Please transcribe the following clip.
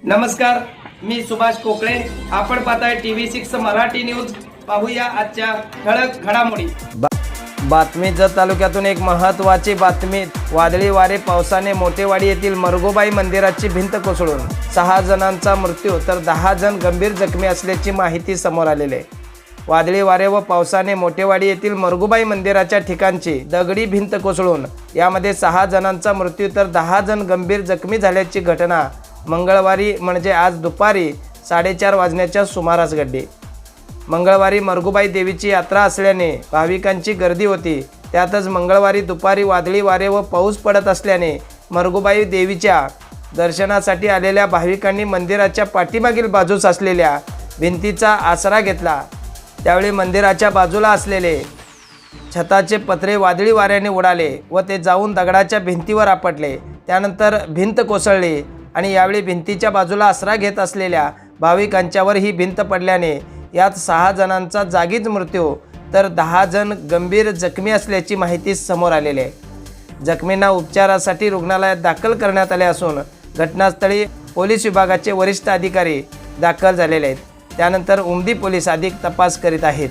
नमस्कार, मी सुभाष कोकळे. आपण पाहताय TV6 मराठी न्यूज. पाहूया आजच्या ठळक घडामोडी. बातमी जत तालुक्यातून एक महत्त्वाची बातमी. वादळी वारे पावसाने मोठेवाडी येथील मरगोबाई मंदिराची भिंत कोसळून 6 जणांचा मृत्यू तर 10 जण गंभीर जखमी असल्याची माहिती समोर आलेली आहे. वादळी वारे व पावसाने मोठेवाडी येथील मरगोबाई मंदिराच्या ठिकाणची दगडी भिंत कोसळून यामध्ये 6 जणांचा मृत्यू तर 10 जण गंभीर जखमी झाल्याची घटना मंगळवारी म्हणजे आज दुपारी 4:30 वाजण्याच्या सुमारास घडली. मंगळवारी मरगोबाई देवीची यात्रा असल्याने भाविकांची गर्दी होती. त्यातच मंगळवारी दुपारी वादळी वारे व पाऊस पडत असल्याने मरगोबाई देवीच्या दर्शनासाठी आलेल्या भाविकांनी मंदिराच्या पाठीमागील बाजूस असलेल्या भिंतीचा आसरा घेतला. त्यावेळी मंदिराच्या बाजूला असलेले छताचे पत्रे वादळी वाऱ्याने उडाले व ते जाऊन दगडाच्या भिंतीवर आपटले. त्यानंतर भिंत कोसळली आणि यावेळी भिंतीच्या बाजूला आसरा घेत असलेल्या भाविकांच्यावर ही भिंत पडल्याने यात 6 जणांचा जागीच मृत्यू तर 10 जण गंभीर जखमी असल्याची माहिती समोर आलेली आहे. जखमींना उपचारासाठी रुग्णालयात दाखल करण्यात आले असून घटनास्थळी पोलीस विभागाचे वरिष्ठ अधिकारी दाखल झालेले आहेत. त्यानंतर उमदी पोलीस अधिक तपास करीत आहेत.